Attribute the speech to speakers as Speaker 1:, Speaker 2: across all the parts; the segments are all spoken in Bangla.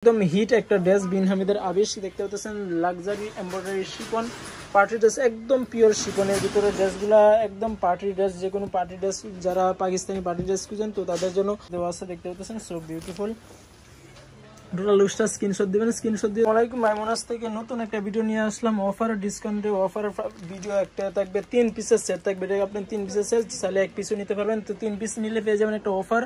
Speaker 1: একদম হিট একটা ড্রেস বিন হামিদের আবিশ দেখতে পাচ্ছেন luxury embroidery chiffon party dress একদম পিওর শিফনের ভিতরে ড্রেসগুলা একদম পার্টি ড্রেস যে কোনো পার্টি ড্রেস যারা পাকিস্তানি পার্টি ড্রেস খুঁজেন তো তাদের জন্য দেওয়া আছে দেখতে পাচ্ছেন সো বিউটিফুল টোটাল লুকসটা স্ক্রিনশট দিবেন স্ক্রিনশট দিয়ে ওয়ালাইকুম মাইমুনাস থেকে নতুন একটা ভিডিও নিয়ে আসলাম অফার ডিসকাউন্টে অফার ভিডিও একটা থাকবে 3 পিসের সেট থাকবে এটা আপনি 3 পিসের সেট চাইলে এক পিসও নিতে পারবেন তো 3 পিস নিলে পেয়ে যাবেন একটা অফার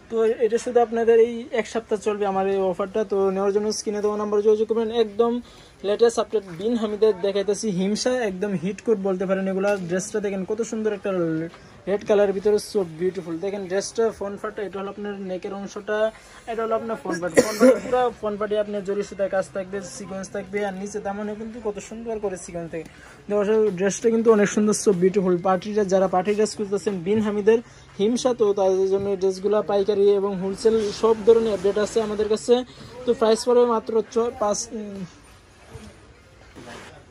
Speaker 1: তো এটা শুধু আপনাদের এই এক সপ্তাহ চলবে আমার এই অফারটা তো নেওয়ার জন্য স্ক্রিনে দেওয়া নাম্বার যোগাযোগ করবেন একদম লেটেস্ট আপডেট বিন হামিদের দেখাইতেছি হিমসা একদম হিট কোট বলতে পারেন এগুলা ড্রেসটা দেখেন কত সুন্দর একটা রেড কালারের ভিতরে সো বিউটিফুল দেখেন ড্রেসটা ফ্রন্ট পার্টটা এটা হলো আপনার নেকের অংশটা এটা হলো আপনার ফ্রন্ট পার্ট পুরো ফ্রন্ট পার্টে আপনার জরি সুতার কাজ থাকবে সিকোয়েন্স থাকবে আর নিচে দামানে কিন্তু কত সুন্দর করে সিকোয়েন্স থাকে ড্রেসটা কিন্তু অনেক সুন্দর সো বিউটিফুল পার্টিটা যারা পার্টি ড্রেস খুঁজতেছেন বিন হামিদের হিমসা তো তাদের জন্য এই ড্রেসগুলো পাইকারি এবং হোলসেল সব ধরনের আপডেট আছে আমাদের কাছে তো প্রাইস পড়বে মাত্র 5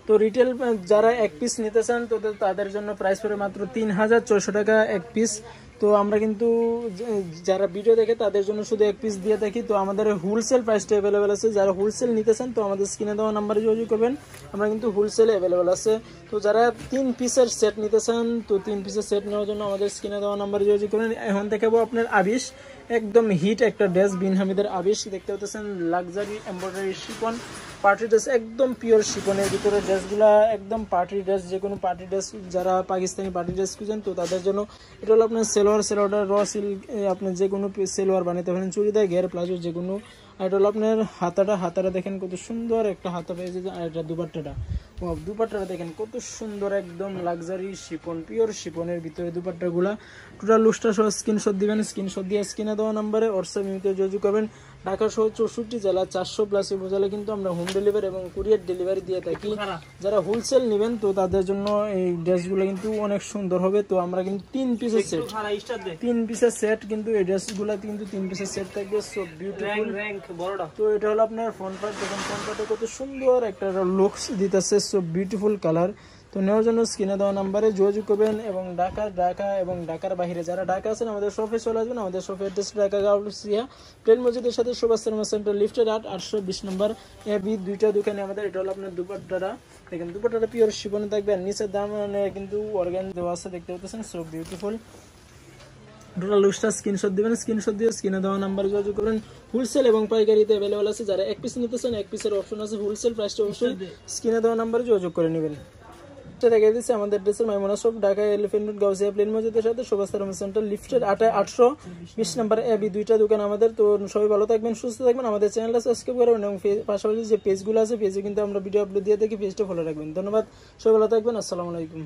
Speaker 1: তো রিটেল যারা এক পিস নিতে চান তো তাদের জন্য প্রাইস পড়ে মাত্র 3400 টাকা এক পিস তো আমরা কিন্তু যারা ভিডিও দেখে তাদের জন্য শুধু এক পিস দিয়ে থাকি তো আমাদের হোলসেল প্রাইসটা অ্যাভেলেবেল আছে যারা হোলসেল নিতে চান তো আমাদের স্ক্রিনে দেওয়া নাম্বারে যোগাযোগ করবেন আমরা কিন্তু হোলসেল অ্যাভেলেবেল আছে তো যারা 3 পিসের সেট নিতে চান তো 3 পিসের সেট নেওয়ার জন্য আমাদের স্ক্রিনে দেওয়া নাম্বারে যোগাযোগ করবেন এখন দেখাবো আপনার আবিশ একদম হিট একটা ড্রেস বিন হামিদের আবিশ দেখতে পাচ্ছেন luxury embroidery chiffon party dress একদম পিওর শিফনের ভিতরে ড্রেসগুলা একদম পার্টি ড্রেস যে কোনো পার্টি ড্রেস যারা পাকিস্তানি পার্টি ড্রেস খুঁজেন তো তাদের জন্য এটা হলো আপনার সেলোয়ারটা র সিল্ক আপনি যে কোনো সেলোয়ার বানাতে পারেন চুড়িদার ঘের প্লাজো যে কোনো আর এটা হলো আপনার হাতাটা দেখেন কত সুন্দর একটা হাতা পেয়েছে আর এটা দুপাট্টাটা দেখেন কত সুন্দর একদম লাক্সারি শিফন পিওর শিফনের ভিতরে দুপাট্টাগুলা টোটাল লুকসটা সহ স্ক্রিনশট দিবেন স্ক্রিনশট দিয়ে স্ক্রিনে দেওয়া নাম্বারে হোয়াটসঅ্যাপ ইমেতে যোগাযোগ করবেন ঢাকা সহ 64 জেলা 400+ উপজেলা কিন্তু আমরা হোম ডেলিভারি এবং কুরিয়ার ডেলিভারি দিয়ে থাকি যারা হোলসেল নেবেন তো তাদের জন্য এই ড্রেসগুলো কিন্তু অনেক সুন্দর হবে তো আমরা কিন্তু 3 পিসের সেট কিন্তু এই ড্রেসগুলো কিন্তু 3 পিসের সেট থাকবে সো বিউটিফুল বড়টা তো এটা হলো আপনার ফ্রন্ট পার্ট দেখুন ফ্রন্ট পার্টে কত সুন্দর একটা লুকস দিতেছে সো বিউটিফুল কালার তো নেওয়ার জন্য স্ক্রিনে দেওয়া নাম্বারে যোগাযোগ করবেন এবং ঢাকা এবং ঢাকার বাইরে যারা ঢাকা আছেন আমাদের শপে চলে আসবেন আমাদের শপে অ্যাড্রেস ঢাকা গাউসিয়া প্লেন মসজিদের সাথে সুভাষ সিনেমা সেন্টার লিফটের 820 নম্বর এবি দুইটা দোকানে আমাদের এটা হলো আপনার দুপাট্টাটা দেখেন দুপাট্টাটা পিওর শিফনে থাকবে আর নিচের দাম মানে কিন্তু অর্গান দেওয়া আছে দেখতে পাচ্ছেন সো বিউটিফুল টোটাল লুকসটা স্ক্রিনশট দিবেন স্ক্রিনশট দিয়ে স্ক্রিনে দেওয়া নাম্বারে যোগাযোগ করবেন হোলসেল এবং পাইকারিতে অ্যাভেলেবল আছে যারা এক পিস নিতে চান এক পিসের অপশন আছে হোলসেল প্রাইসটা অবশ্যই স্ক্রিনে দেওয়া নাম্বারে যোগাযোগ করে নেবেন দেখা দিচ্ছে আমাদের ড্রেসের Maimuna shop Dhaka Elephant Road Gausia প্লেন মসজিদের সাথে সুভাষ সিনেমা সেন্টার লিফটের 820 নম্বর এবি দুইটা দোকান আমাদের তো সবাই ভালো থাকবেন সুস্থ থাকবেন আমাদের চ্যানেলটা সাবস্ক্রাইব করবেন এবং পাশাপাশি যে পেজগুলো আছে পেজে কিন্তু আমরা ভিডিও আপলোড দিয়ে থাকি পেজটা ফলো রাখবেন ধন্যবাদ সবাই ভালো থাকবেন আসসালামু আলাইকুম।